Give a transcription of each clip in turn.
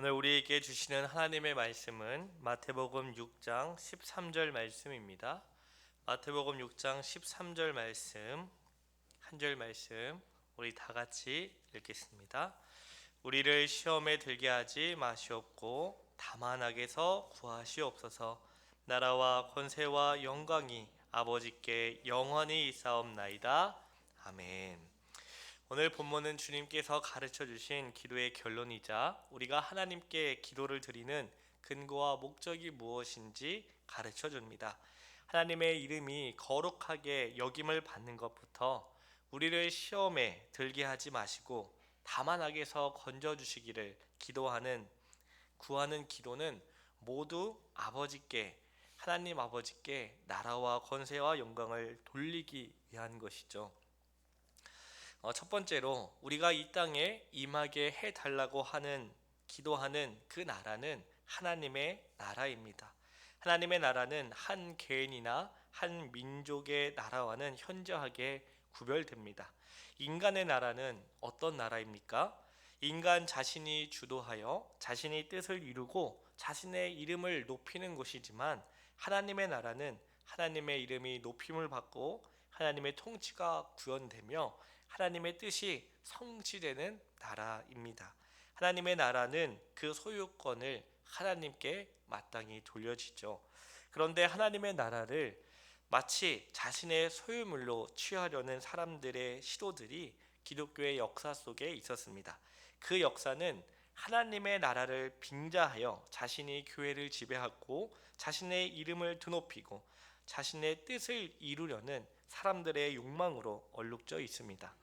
오늘 우리에게 주시는 하나님의 말씀은 마태복음 6장 13절 말씀입니다. 마태복음 6장 13절 말씀, 한 절 말씀 우리 다 같이 읽겠습니다. 우리를 시험에 들게 하지 마시옵고 다만 악에서 구하시옵소서. 나라와 권세와 영광이 아버지께 영원히 있사옵나이다. 아멘. 오늘 본문은 주님께서 가르쳐 주신 기도의 결론이자 우리가 하나님께 기도를 드리는 근거와 목적이 무엇인지 가르쳐 줍니다. 하나님의 이름이 거룩하게 여김을 받는 것부터 우리를 시험에 들게 하지 마시고 다만 악에서 건져 주시기를 구하는 기도는 모두 하나님 아버지께 나라와 권세와 영광을 돌리기 위한 것이죠. 첫 번째로 우리가 이 땅에 임하게 해달라고 기도하는 그 나라는 하나님의 나라입니다. 하나님의 나라는 한 개인이나 한 민족의 나라와는 현저하게 구별됩니다. 인간의 나라는 어떤 나라입니까? 인간 자신이 주도하여 자신의 뜻을 이루고 자신의 이름을 높이는 곳이지만, 하나님의 나라는 하나님의 이름이 높임을 받고 하나님의 통치가 구현되며 하나님의 뜻이 성취되는 나라입니다. 하나님의 나라는 그 소유권을 하나님께 마땅히 돌려지죠. 그런데 하나님의 나라를 마치 자신의 소유물로 취하려는 사람들의 시도들이 기독교의 역사 속에 있었습니다. 그 역사는 하나님의 나라를 빙자하여 자신이 교회를 지배하고 자신의 이름을 드높이고 자신의 뜻을 이루려는 사람들의 욕망으로 얼룩져 있습니다.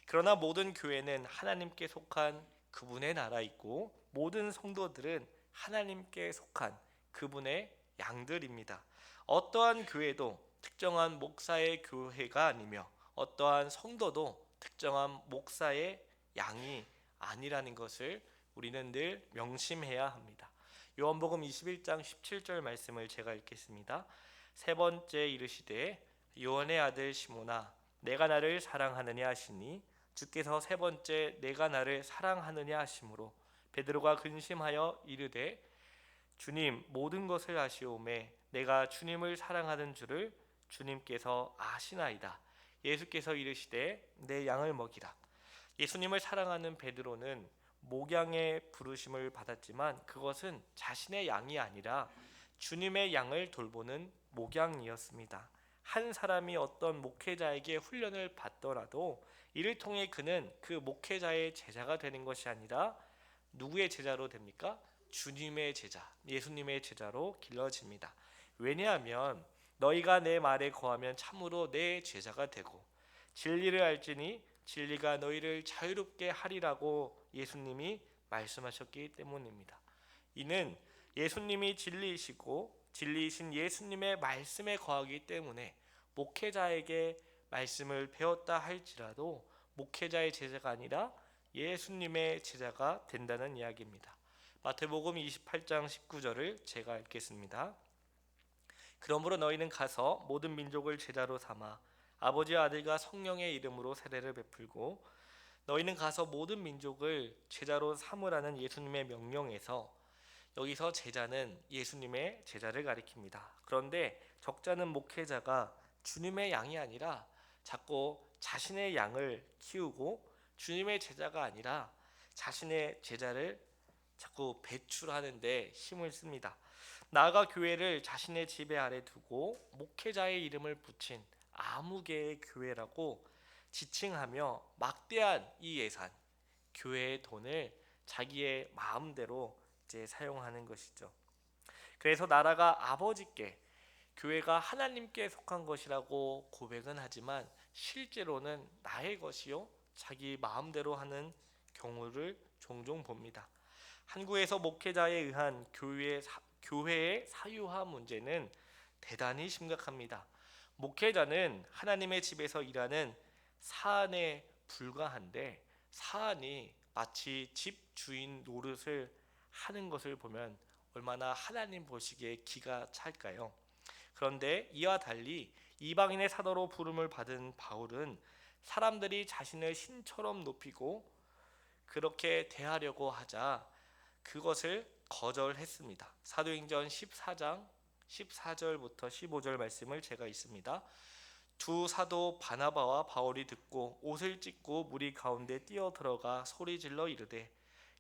그러나 모든 교회는 하나님께 속한 그분의 나라이고 모든 성도들은 하나님께 속한 그분의 양들입니다. 어떠한 교회도 특정한 목사의 교회가 아니며 어떠한 성도도 특정한 목사의 양이 아니라는 것을 우리는 늘 명심해야 합니다. 요한복음 21장 17절 말씀을 제가 읽겠습니다. 세 번째 이르시되 요한의 아들 시몬아 내가 나를 사랑하느냐 하시니, 주께서 세 번째 내가 나를 사랑하느냐 하심으로 베드로가 근심하여 이르되 주님 모든 것을 아시오매 내가 주님을 사랑하는 줄을 주님께서 아시나이다. 예수께서 이르시되 내 양을 먹이라. 예수님을 사랑하는 베드로는 목양의 부르심을 받았지만 그것은 자신의 양이 아니라 주님의 양을 돌보는 목양이었습니다. 한 사람이 어떤 목회자에게 훈련을 받더라도 이를 통해 그는 그 목회자의 제자가 되는 것이 아니라 누구의 제자로 됩니까? 주님의 제자, 예수님의 제자로 길러집니다. 왜냐하면 너희가 내 말에 거하면 참으로 내 제자가 되고 진리를 알지니 진리가 너희를 자유롭게 하리라고 예수님이 말씀하셨기 때문입니다. 이는 예수님이 진리이시고 진리이신 예수님의 말씀에 거하기 때문에 목회자에게 말씀을 배웠다 할지라도 목회자의 제자가 아니라 예수님의 제자가 된다는 이야기입니다. 마태복음 28장 19절을 제가 읽겠습니다. 그러므로 너희는 가서 모든 민족을 제자로 삼아 아버지와 아들과 성령의 이름으로 세례를 베풀고, 너희는 가서 모든 민족을 제자로 삼으라는 예수님의 명령에서 여기서 제자는 예수님의 제자를 가리킵니다. 그런데 적잖은 목회자가 주님의 양이 아니라 자꾸 자신의 양을 키우고 주님의 제자가 아니라 자신의 제자를 자꾸 배출하는 데 힘을 씁니다. 나아가 교회를 자신의 지배 아래 두고 목회자의 이름을 붙인 아무개의 교회라고 지칭하며 막대한 이 예산, 교회의 돈을 자기의 마음대로 사용하는 것이죠. 그래서 나라가 아버지께, 교회가 하나님께 속한 것이라고 고백은 하지만 실제로는 나의 것이요 자기 마음대로 하는 경우를 종종 봅니다. 한국에서 목회자에 의한 교회의 사유화 문제는 대단히 심각합니다. 목회자는 하나님의 집에서 일하는 사안에 불과한데 사안이 마치 집 주인 노릇을 하는 것을 보면 얼마나 하나님 보시기에 기가 찰까요? 그런데 이와 달리 이방인의 사도로 부름을 받은 바울은 사람들이 자신을 신처럼 높이고 그렇게 대하려고 하자 그것을 거절했습니다. 사도행전 14장 14절부터 15절 말씀을 제가 있습니다. 두 사도 바나바와 바울이 듣고 옷을 찢고 무리 가운데 뛰어들어가 소리질러 이르되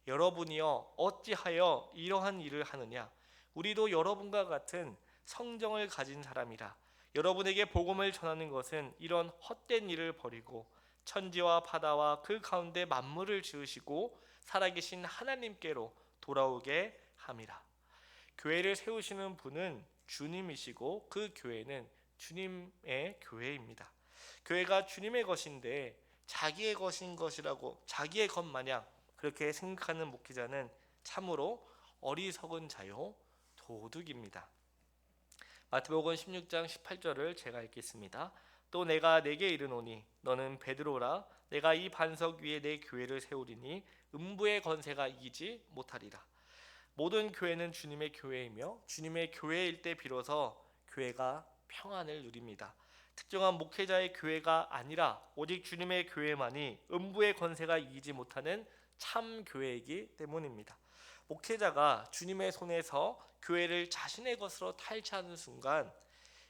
여러분이여 어찌하여 이러한 일을 하느냐. 우리도 여러분과 같은 성정을 가진 사람이라. 여러분에게 복음을 전하는 것은 이런 헛된 일을 버리고 천지와 바다와 그 가운데 만물을 지으시고 살아계신 하나님께로 돌아오게 함이라. 교회를 세우시는 분은 주님이시고 그 교회는 주님의 교회입니다. 교회가 주님의 것인데 자기의 것인 것이라고 자기의 것 마냥 그렇게 생각하는 목회자는 참으로 어리석은 자요 도둑입니다. 마태복음 16장 18절을 제가 읽겠습니다. 또 내가 네게 이르노니 너는 베드로라. 내가 이 반석 위에 내 교회를 세우리니 음부의 권세가 이기지 못하리라. 모든 교회는 주님의 교회이며 주님의 교회일 때 비로소 교회가 평안을 누립니다. 특정한 목회자의 교회가 아니라 오직 주님의 교회만이 음부의 권세가 이기지 못하는 참 교회이기 때문입니다. 목회자가 주님의 손에서 교회를 자신의 것으로 탈취하는 순간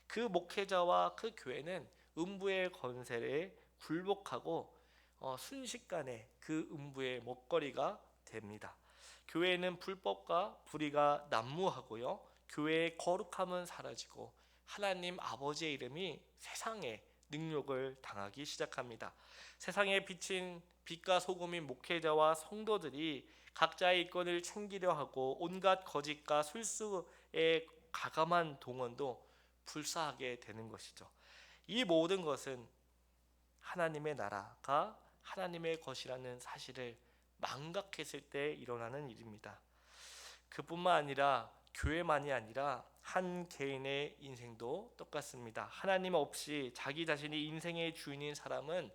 그 목회자와 그 교회는 음부의 권세에 굴복하고 순식간에 그 음부의 먹거리가 됩니다. 교회는 불법과 불의가 난무하고요. 교회의 거룩함은 사라지고 하나님 아버지의 이름이 세상에 능욕을 당하기 시작합니다. 세상에 비친 빛과 소금인 목회자와 성도들이 각자의 이권을 챙기려 하고 온갖 거짓과 술수의 가감한 동원도 불사하게 되는 것이죠. 이 모든 것은 하나님의 나라가 하나님의 것이라는 사실을 망각했을 때 일어나는 일입니다. 그뿐만 아니라 교회만이 아니라 한 개인의 인생도 똑같습니다. 하나님 없이 자기 자신이 인생의 주인인 사람은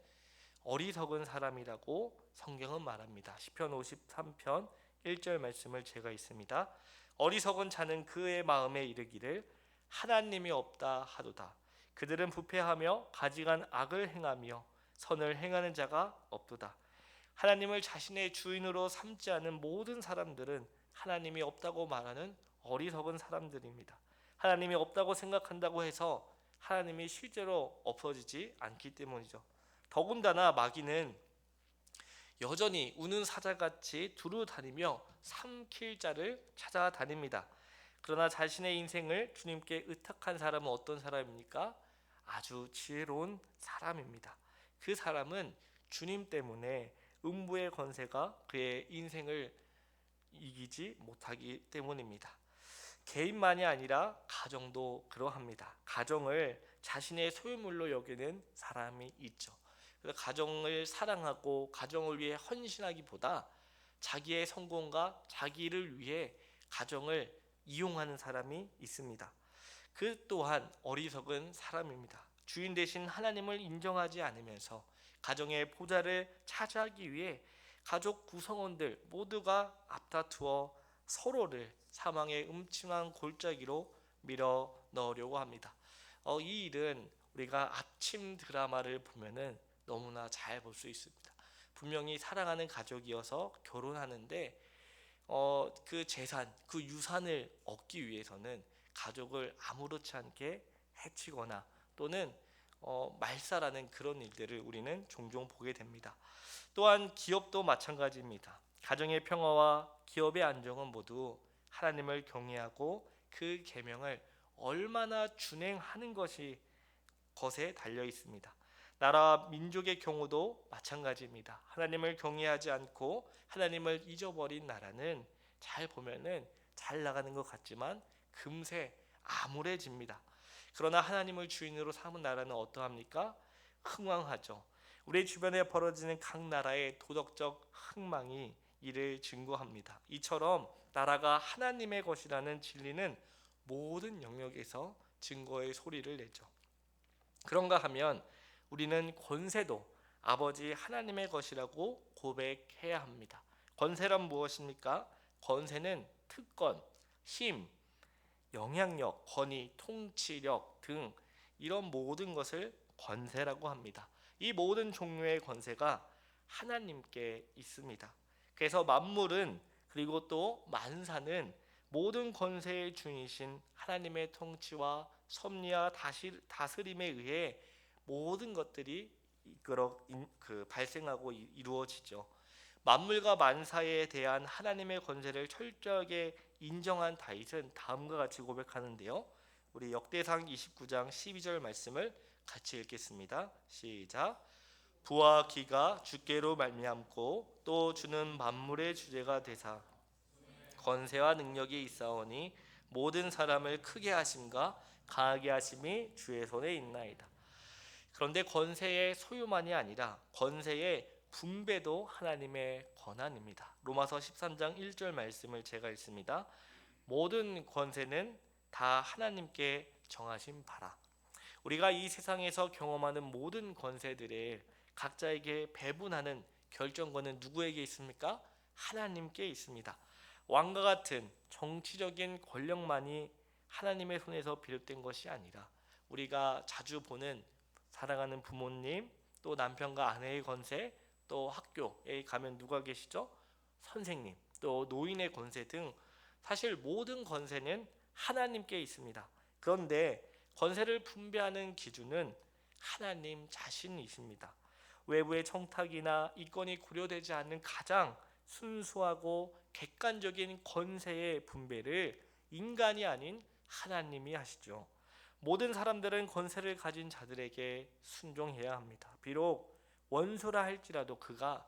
어리석은 사람이라고 성경은 말합니다. 시편 53편 1절 말씀을 제가 있습니다. 어리석은 자는 그의 마음에 이르기를 하나님이 없다 하도다. 그들은 부패하며 가증한 악을 행하며 선을 행하는 자가 없도다. 하나님을 자신의 주인으로 삼지 않은 모든 사람들은 하나님이 없다고 말하는 어리석은 사람들입니다. 하나님이 없다고 생각한다고 해서 하나님이 실제로 없어지지 않기 때문이죠. 더군다나 마귀는 여전히 우는 사자같이 두루 다니며 삼킬 자를 찾아다닙니다. 그러나 자신의 인생을 주님께 의탁한 사람은 어떤 사람입니까? 아주 지혜로운 사람입니다. 그 사람은 주님 때문에 음부의 권세가 그의 인생을 이기지 못하기 때문입니다. 개인만이 아니라 가정도 그러합니다. 가정을 자신의 소유물로 여기는 사람이 있죠. 그래서 가정을 사랑하고 가정을 위해 헌신하기보다 자기의 성공과 자기를 위해 가정을 이용하는 사람이 있습니다. 그 또한 어리석은 사람입니다. 주인 대신 하나님을 인정하지 않으면서 가정의 보좌를 차지하기 위해 가족 구성원들 모두가 앞다투어 서로를 사망의 음침한 골짜기로 밀어 넣으려고 합니다. 이 일은 우리가 아침 드라마를 보면은 너무나 잘 볼 수 있습니다. 분명히 사랑하는 가족이어서 결혼하는데 그 재산, 그 유산을 얻기 위해서는 가족을 아무렇지 않게 해치거나 또는 말살하는 그런 일들을 우리는 종종 보게 됩니다. 또한 기업도 마찬가지입니다. 가정의 평화와 기업의 안정은 모두 하나님을 경외하고 그 계명을 얼마나 준행하는 것에 달려 있습니다. 나라 민족의 경우도 마찬가지입니다. 하나님을 경외하지 않고 하나님을 잊어버린 나라는 잘 보면은 잘 나가는 것 같지만 금세 암울해집니다. 그러나 하나님을 주인으로 삼은 나라는 어떠합니까? 흥왕하죠. 우리 주변에 벌어지는 각 나라의 도덕적 흥망이 이를 증거합니다. 이처럼 나라가 하나님의 것이라는 진리는 모든 영역에서 증거의 소리를 내죠. 그런가 하면 우리는 권세도 아버지 하나님의 것이라고 고백해야 합니다. 권세란 무엇입니까? 권세는 특권, 힘, 영향력, 권위, 통치력 등 이런 모든 것을 권세라고 합니다. 이 모든 종류의 권세가 하나님께 있습니다. 그래서 만물은 그리고 또 만사는 모든 권세의 주이신 하나님의 통치와 섭리와 다스림에 의해 모든 것들이 발생하고 이루어지죠. 만물과 만사에 대한 하나님의 권세를 철저하게 인정한 다윗은 다음과 같이 고백하는데요. 우리 역대상 29장 12절 말씀을 같이 읽겠습니다. 시작. 부와 기가 주께로 말미암고 또 주는 만물의 주제가 되사 권세와 능력이 있사오니 모든 사람을 크게 하심과 강하게 하심이 주의 손에 있나이다. 그런데 권세의 소유만이 아니라 권세의 분배도 하나님의 권한입니다. 로마서 13장 1절 말씀을 제가 읽습니다. 모든 권세는 다 하나님께 정하신 바라. 우리가 이 세상에서 경험하는 모든 권세들을 각자에게 배분하는 결정권은 누구에게 있습니까? 하나님께 있습니다. 왕과 같은 정치적인 권력만이 하나님의 손에서 비롯된 것이 아니라 우리가 자주 보는 사랑하는 부모님, 또 남편과 아내의 권세, 또 학교에 가면 누가 계시죠? 선생님, 또 노인의 권세 등 사실 모든 권세는 하나님께 있습니다. 그런데 권세를 분배하는 기준은 하나님 자신이십니다. 외부의 청탁이나 이권이 고려되지 않는 가장 순수하고 객관적인 권세의 분배를 인간이 아닌 하나님이 하시죠. 모든 사람들은 권세를 가진 자들에게 순종해야 합니다. 비록 원수라 할지라도 그가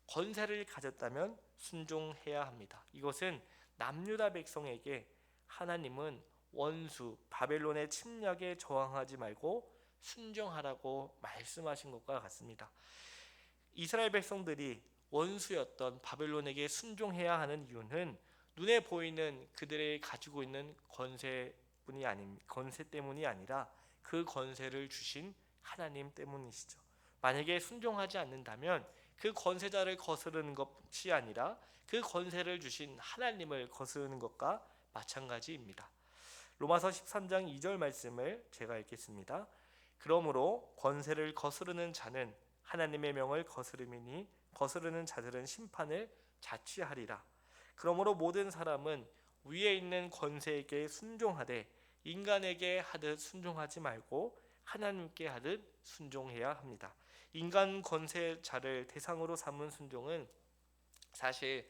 권세를 가졌다면 순종해야 합니다. 이것은 남유다 백성에게 하나님은 원수 바벨론의 침략에 저항하지 말고 순종하라고 말씀하신 것과 같습니다. 이스라엘 백성들이 원수였던 바벨론에게 순종해야 하는 이유는 눈에 보이는 그들이 가지고 있는 권세 때문이 아니라 그 권세를 주신 하나님 때문이시죠. 만약에 순종하지 않는다면 그 권세자를 거스르는 것이 아니라 그 권세를 주신 하나님을 거스르는 것과 마찬가지입니다. 로마서 13장 2절 말씀을 제가 읽겠습니다. 그러므로 권세를 거스르는 자는 하나님의 명을 거스름이니 거스르는 자들은 심판을 자취하리라. 그러므로 모든 사람은 위에 있는 권세에게 순종하되 인간에게 하듯 순종하지 말고 하나님께 하듯 순종해야 합니다. 인간 권세자를 대상으로 삼은 순종은 사실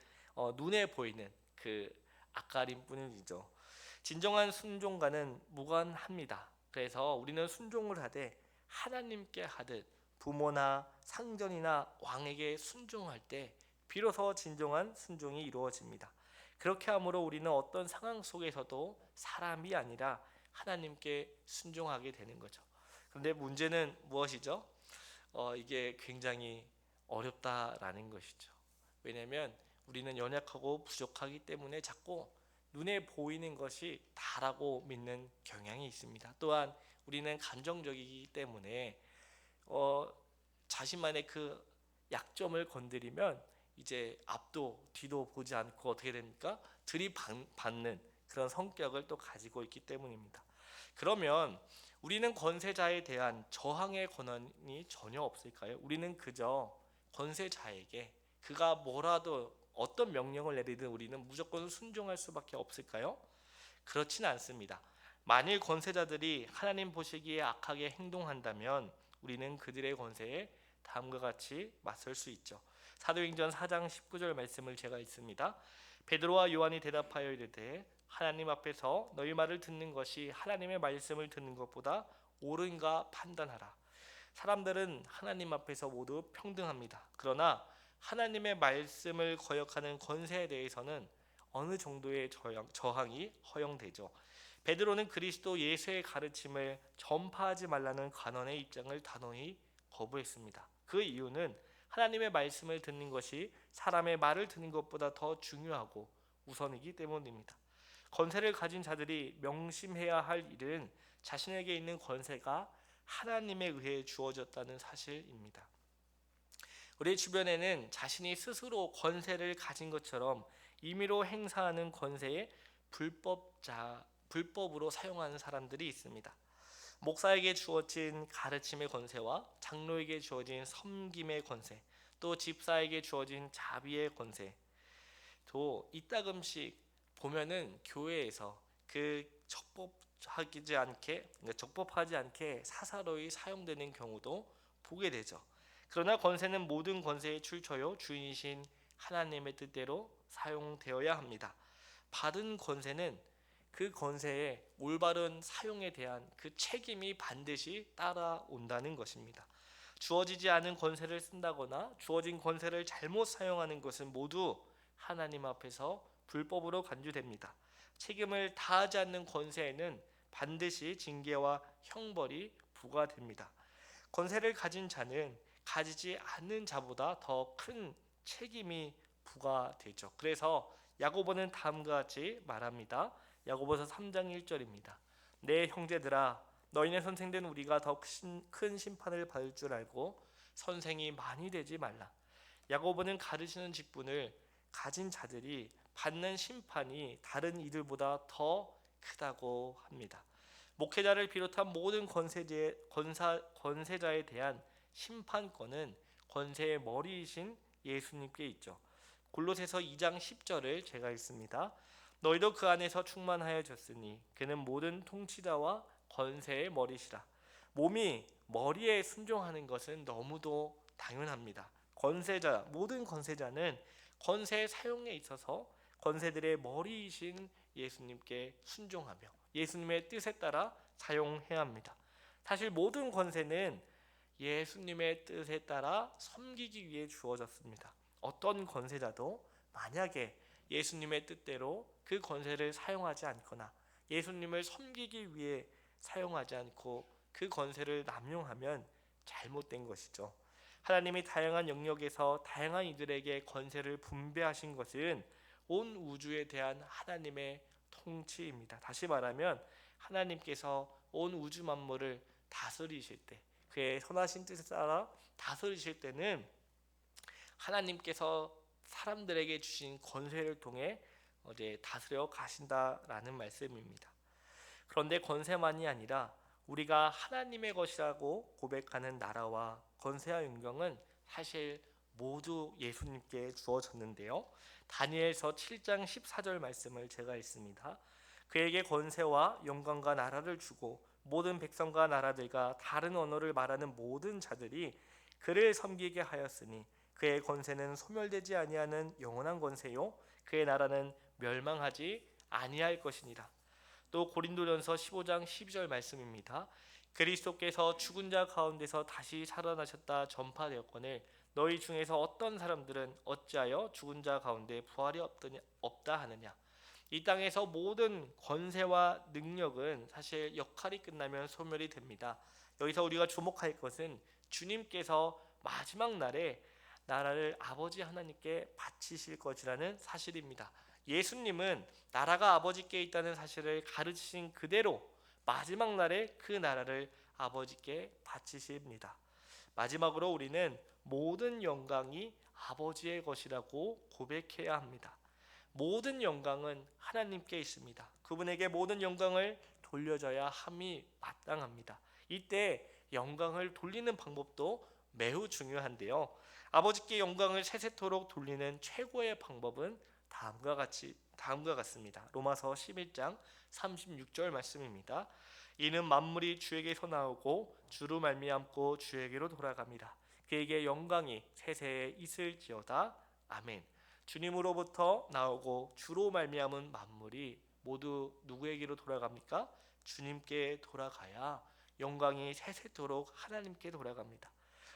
눈에 보이는 그 앞가림 뿐이죠. 진정한 순종과는 무관합니다. 그래서 우리는 순종을 하되 하나님께 하듯 부모나 상전이나 왕에게 순종할 때 비로소 진정한 순종이 이루어집니다. 그렇게 함으로 우리는 어떤 상황 속에서도 사람이 아니라 하나님께 순종하게 되는 거죠. 그런데 문제는 무엇이죠? 이게 굉장히 어렵다라는 것이죠. 왜냐하면 우리는 연약하고 부족하기 때문에 자꾸 눈에 보이는 것이 다라고 믿는 경향이 있습니다. 또한 우리는 감정적이기 때문에 자신만의 그 약점을 건드리면 이제 앞도 뒤도 보지 않고 어떻게 됩니까? 들이받는 그런 성격을 또 가지고 있기 때문입니다. 그러면 우리는 권세자에 대한 저항의 권한이 전혀 없을까요? 우리는 그저 권세자에게 그가 뭐라도 어떤 명령을 내리든 우리는 무조건 순종할 수밖에 없을까요? 그렇지는 않습니다. 만일 권세자들이 하나님 보시기에 악하게 행동한다면 우리는 그들의 권세에 다음과 같이 맞설 수 있죠. 사도행전 4장 19절 말씀을 제가 읽습니다. 베드로와 요한이 대답하여 이르되 하나님 앞에서 너희 말을 듣는 것이 하나님의 말씀을 듣는 것보다 옳은가 판단하라. 사람들은 하나님 앞에서 모두 평등합니다. 그러나 하나님의 말씀을 거역하는 권세에 대해서는 어느 정도의 저항이 허용되죠. 베드로는 그리스도 예수의 가르침을 전파하지 말라는 관원의 입장을 단호히 거부했습니다. 그 이유는 하나님의 말씀을 듣는 것이 사람의 말을 듣는 것보다 더 중요하고 우선이기 때문입니다. 권세를 가진 자들이 명심해야 할 일은 자신에게 있는 권세가 하나님에 의해 주어졌다는 사실입니다. 우리 주변에는 자신이 스스로 권세를 가진 것처럼 임의로 행사하는 권세에 불법으로 사용하는 사람들이 있습니다. 목사에게 주어진 가르침의 권세와 장로에게 주어진 섬김의 권세, 또 집사에게 주어진 자비의 권세, 또 이따금씩 보면은 교회에서 그 적법하지 않게 사사로이 사용되는 경우도 보게 되죠. 그러나 권세는 모든 권세의 출처요 주인이신 하나님의 뜻대로 사용되어야 합니다. 받은 권세는 그 권세의 올바른 사용에 대한 그 책임이 반드시 따라온다는 것입니다. 주어지지 않은 권세를 쓴다거나 주어진 권세를 잘못 사용하는 것은 모두 하나님 앞에서 불법으로 간주됩니다. 책임을 다하지 않는 권세에는 반드시 징계와 형벌이 부과됩니다. 권세를 가진 자는 가지지 않는 자보다 더 큰 책임이 부과되죠. 그래서 야고보는 다음과 같이 말합니다. 야고보서 3장 1절입니다. 내 형제들아 너희는 선생된 우리가 더 큰 심판을 받을 줄 알고 선생이 많이 되지 말라. 야고보는 가르치는 직분을 가진 자들이 받는 심판이 다른 이들보다 더 크다고 합니다. 목회자를 비롯한 모든 권세자에 대한 심판권은 권세의 머리이신 예수님께 있죠. 골로새서 2장 10절을 제가 읽습니다. 너희도 그 안에서 충만하여졌으니 그는 모든 통치자와 권세의 머리시라. 몸이 머리에 순종하는 것은 너무도 당연합니다. 모든 권세자는 권세의 사용에 있어서 권세들의 머리이신 예수님께 순종하며 예수님의 뜻에 따라 사용해야 합니다. 사실 모든 권세는 예수님의 뜻에 따라 섬기기 위해 주어졌습니다. 어떤 권세자도 만약에 예수님의 뜻대로 그 권세를 사용하지 않거나 예수님을 섬기기 위해 사용하지 않고 그 권세를 남용하면 잘못된 것이죠. 하나님이 다양한 영역에서 다양한 이들에게 권세를 분배하신 것은 온 우주에 대한 하나님의 통치입니다. 다시 말하면 하나님께서 온 우주 만물을 다스리실 때, 그의 선하신 뜻에 따라 다스리실 때는 하나님께서 사람들에게 주신 권세를 통해 다스려 가신다라는 말씀입니다. 그런데 권세만이 아니라 우리가 하나님의 것이라고 고백하는 나라와 권세와 영광은 사실 모두 예수님께 주어졌는데요. 다니엘서 7장 14절 말씀을 제가 읽습니다. 그에게 권세와 영광과 나라를 주고 모든 백성과 나라들과 다른 언어를 말하는 모든 자들이 그를 섬기게 하였으니 그의 권세는 소멸되지 아니하는 영원한 권세요 그의 나라는 멸망하지 아니할 것이니라. 또 고린도전서 15장 12절 말씀입니다. 그리스도께서 죽은 자 가운데서 다시 살아나셨다 전파되었거늘 너희 중에서 어떤 사람들은 어찌하여 죽은 자 가운데 부활이 없다 하느냐. 이 땅에서 모든 권세와 능력은 사실 역할이 끝나면 소멸이 됩니다. 여기서 우리가 주목할 것은 주님께서 마지막 날에 나라를 아버지 하나님께 바치실 것이라는 사실입니다. 예수님은 나라가 아버지께 있다는 사실을 가르치신 그대로 마지막 날에 그 나라를 아버지께 바치십니다. 마지막으로 우리는 모든 영광이 아버지의 것이라고 고백해야 합니다. 모든 영광은 하나님께 있습니다. 그분에게 모든 영광을 돌려줘야 함이 마땅합니다. 이때 영광을 돌리는 방법도 매우 중요한데요. 아버지께 영광을 세세토록 돌리는 최고의 방법은 다음과 같습니다. 로마서 11장 36절 말씀입니다. 이는 만물이 주에게서 나오고 주로 말미암고 주에게로 돌아갑니다. 그에게 영광이 세세에 있을지어다. 아멘. 주님으로부터 나오고 주로 말미암은 만물이 모두 누구에게로 돌아갑니까? 주님께 돌아가야 영광이 세세토록 하나님께 돌아갑니다.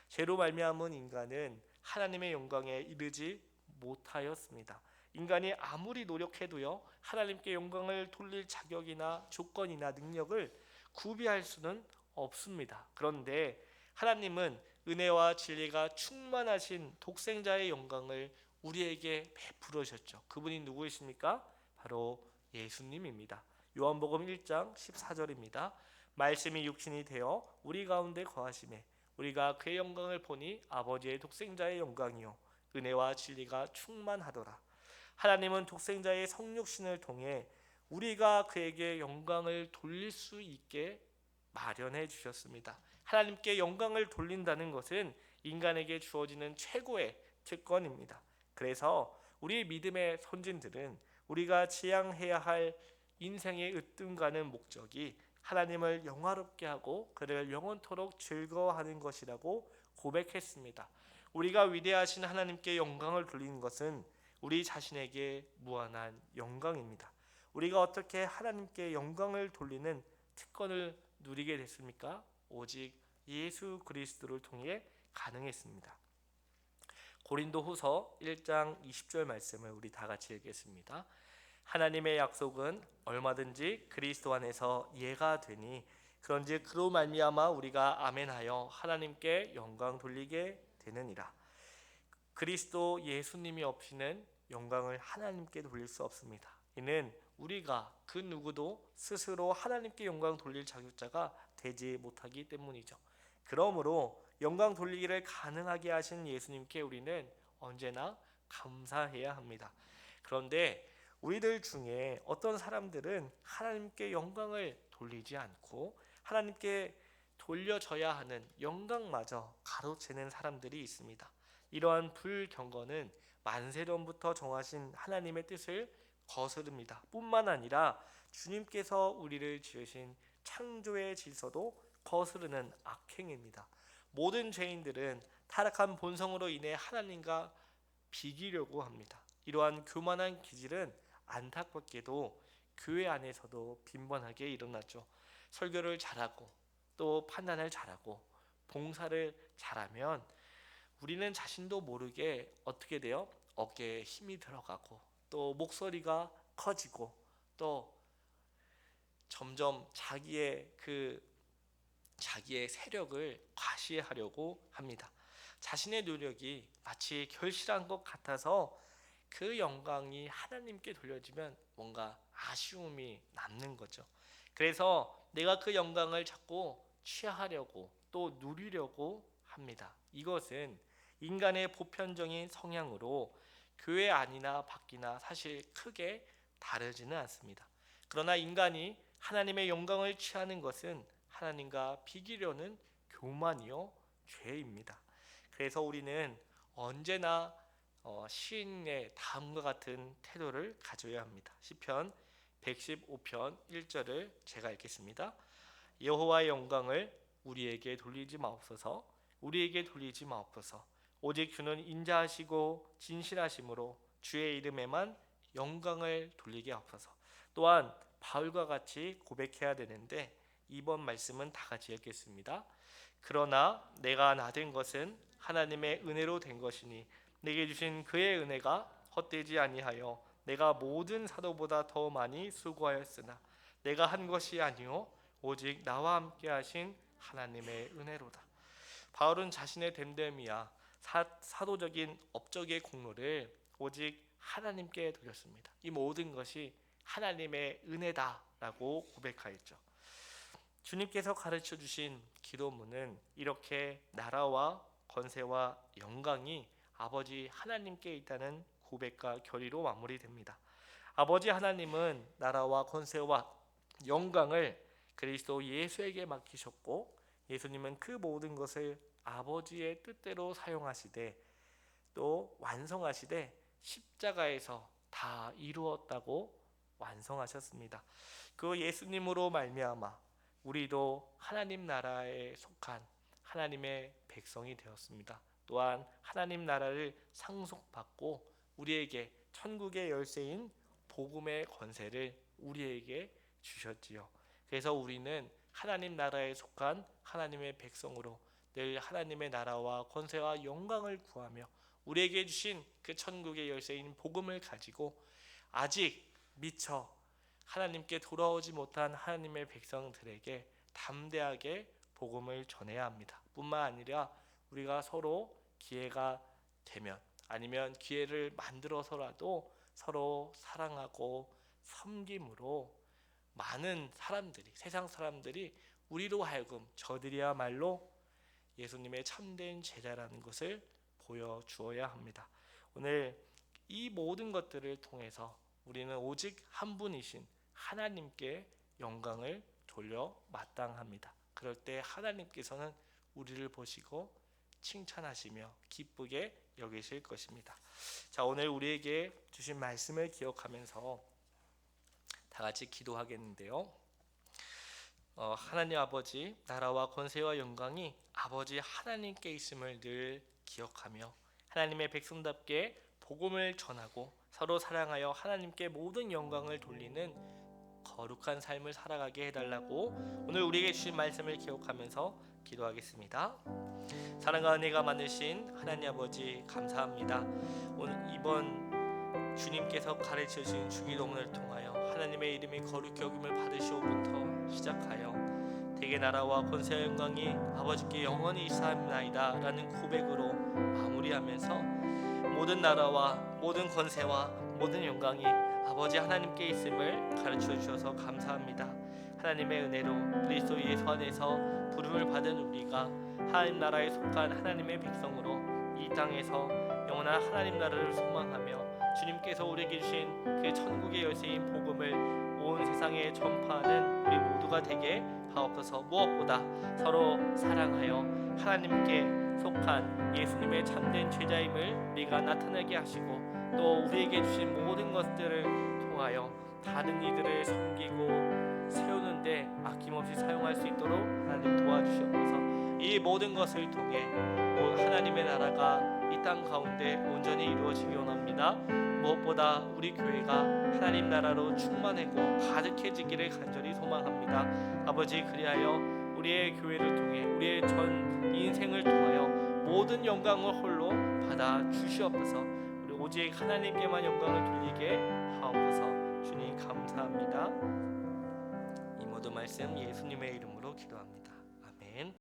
죄로 말미암은 인간은 하나님의 영광에 이르지 못하였습니다. 인간이 아무리 노력해도요 하나님께 영광을 돌릴 자격이나 조건이나 능력을 구비할 수는 없습니다. 그런데 하나님은 은혜와 진리가 충만하신 독생자의 영광을 우리에게 베풀으셨죠. 그분이 누구이십니까? 바로 예수님입니다. 요한복음 1장 14절입니다. 말씀이 육신이 되어 우리 가운데 거하심에 우리가 그의 영광을 보니 아버지의 독생자의 영광이요 은혜와 진리가 충만하더라. 하나님은 독생자의 성육신을 통해 우리가 그에게 영광을 돌릴 수 있게 마련해 주셨습니다. 하나님께 영광을 돌린다는 것은 인간에게 주어지는 최고의 특권입니다. 그래서 우리 믿음의 선진들은 우리가 지향해야 할 인생의 으뜸가는 목적이 하나님을 영화롭게 하고 그를 영원토록 즐거워하는 것이라고 고백했습니다. 우리가 위대하신 하나님께 영광을 돌리는 것은 우리 자신에게 무한한 영광입니다. 우리가 어떻게 하나님께 영광을 돌리는 특권을 누리게 됐습니까? 오직 예수 그리스도를 통해 가능했습니다. 고린도후서 1장 20절 말씀을 우리 다 같이 읽겠습니다. 하나님의 약속은 얼마든지 그리스도 안에서 예가 되니 그런즉 그로 말미암아 우리가 아멘하여 하나님께 영광 돌리게 되느니라. 그리스도 예수님이 없이는 영광을 하나님께 돌릴 수 없습니다. 이는 우리가 그 누구도 스스로 하나님께 영광 돌릴 자격자가 되지 못하기 때문이죠. 그러므로 영광 돌리기를 가능하게 하신 예수님께 우리는 언제나 감사해야 합니다. 그런데 우리들 중에 어떤 사람들은 하나님께 영광을 돌리지 않고 하나님께 돌려져야 하는 영광마저 가로채는 사람들이 있습니다. 이러한 불경건은 만세전부터 정하신 하나님의 뜻을 거스릅니다. 뿐만 아니라 주님께서 우리를 지으신 창조의 질서도 거스르는 악행입니다. 모든 죄인들은 타락한 본성으로 인해 하나님과 비기려고 합니다. 이러한 교만한 기질은 안타깝게도 교회 안에서도 빈번하게 일어났죠. 설교를 잘하고 또 판단을 잘하고 봉사를 잘하면 우리는 자신도 모르게 어떻게 돼요? 어깨에 힘이 들어가고 또 목소리가 커지고 또 점점 자기의 세력을 과시하려고 합니다. 자신의 노력이 마치 결실한 것 같아서 그 영광이 하나님께 돌려지면 뭔가 아쉬움이 남는 거죠. 그래서 내가 그 영광을 자꾸 취하려고 또 누리려고 합니다. 이것은 인간의 보편적인 성향으로 교회 안이나 밖이나 사실 크게 다르지는 않습니다. 그러나 인간이 하나님의 영광을 취하는 것은 하나님과 비기려는 교만이요 죄입니다. 그래서 우리는 언제나 시인의 다음과 같은 태도를 가져야 합니다. 시편 115편 1절을 제가 읽겠습니다. 여호와의 영광을 우리에게 돌리지 마옵소서. 우리에게 돌리지 마옵소서. 오직 주는 인자하시고 진실하심으로 주의 이름에만 영광을 돌리게 하옵소서. 또한 바울과 같이 고백해야 되는데 이번 말씀은 다 같이 읽겠습니다. 그러나 내가 나된 것은 하나님의 은혜로 된 것이니 내게 주신 그의 은혜가 헛되지 아니하여 내가 모든 사도보다 더 많이 수고하였으나 내가 한 것이 아니요 오직 나와 함께 하신 하나님의 은혜로다. 바울은 자신의 됨됨이야 사도적인 업적의 공로를 오직 하나님께 돌렸습니다. 이 모든 것이 하나님의 은혜다라고 고백하였죠. 주님께서 가르쳐 주신 기도문은 이렇게 나라와 권세와 영광이 아버지 하나님께 있다는 고백과 결의로 마무리됩니다. 아버지 하나님은 나라와 권세와 영광을 그리스도 예수에게 맡기셨고 예수님은 그 모든 것을 아버지의 뜻대로 사용하시되 또 완성하시되 십자가에서 다 이루었다고 완성하셨습니다. 그 예수님으로 말미암아 우리도 하나님 나라에 속한 하나님의 백성이 되었습니다. 또한 하나님 나라를 상속받고 우리에게 천국의 열쇠인 복음의 권세를 우리에게 주셨지요. 그래서 우리는 하나님 나라에 속한 하나님의 백성으로 늘 하나님의 나라와 권세와 영광을 구하며 우리에게 주신 그 천국의 열쇠인 복음을 가지고 아직 미처 하나님께 돌아오지 못한 하나님의 백성들에게 담대하게 복음을 전해야 합니다. 뿐만 아니라 우리가 서로 기회가 되면 아니면 기회를 만들어서라도 서로 사랑하고 섬김으로 많은 사람들이 세상 사람들이 우리로 하여금 저들이야말로 예수님의 참된 제자라는 것을 보여주어야 합니다. 오늘 이 모든 것들을 통해서 우리는 오직 한 분이신 하나님께 영광을 돌려 마땅합니다. 그럴 때 하나님께서는 우리를 보시고 칭찬하시며 기쁘게 여기실 것입니다. 자, 오늘 우리에게 주신 말씀을 기억하면서 다 같이 기도하겠는데요. 하나님 아버지, 나라와 권세와 영광이 아버지 하나님께 있음을 늘 기억하며 하나님의 백성답게 복음을 전하고 서로 사랑하여 하나님께 모든 영광을 돌리는 거룩한 삶을 살아가게 해달라고 오늘 우리에게 주신 말씀을 기억하면서 기도하겠습니다. 사랑과 은혜가 많으신 하나님 아버지, 감사합니다. 오늘 이번 주님께서 가르쳐 주신 주기도문을 통하여 하나님의 이름이 거룩히 여김을 받으시오부터 시작하여 대개 나라와 권세와 영광이 아버지께 영원히 있사옵나이다 라는 고백으로 마무리하면서 모든 나라와 모든 권세와 모든 영광이 아버지 하나님께 있음을 가르쳐 주셔서 감사합니다. 하나님의 은혜로 그리스도 예수 안에서 부름을 받은 우리가 하나님 나라에 속한 하나님의 백성으로 이 땅에서 영원한 하나님 나라를 소망하며 주님께서 우리에게 주신 그 천국의 열쇠인 복음을 온 세상에 전파하는 우리 모두가 되게 하옵소서. 무엇보다 서로 사랑하여 하나님께 속한 예수님의 참된 제자임을 우리가 나타나게 하시고 또 우리에게 주신 모든 것들을 통하여 다른 이들을 섬기고 세우는데 아낌없이 사용할 수 있도록 하나님 도와주시옵소서. 이 모든 것을 통해 하나님의 나라가 이 땅 가운데 온전히 이루어지기 원합니다. 무엇보다 우리 교회가 하나님 나라로 충만하고 가득해지기를 간절히 소망합니다. 아버지, 그리하여 우리의 교회를 통해 우리의 전 인생을 통하여 모든 영광을 홀로 받아 주시옵소서. 우리 오직 하나님께만 영광을 돌리게 하옵소서. 주님 감사합니다. 이 모든 말씀 예수님의 이름으로 기도합니다. 아멘.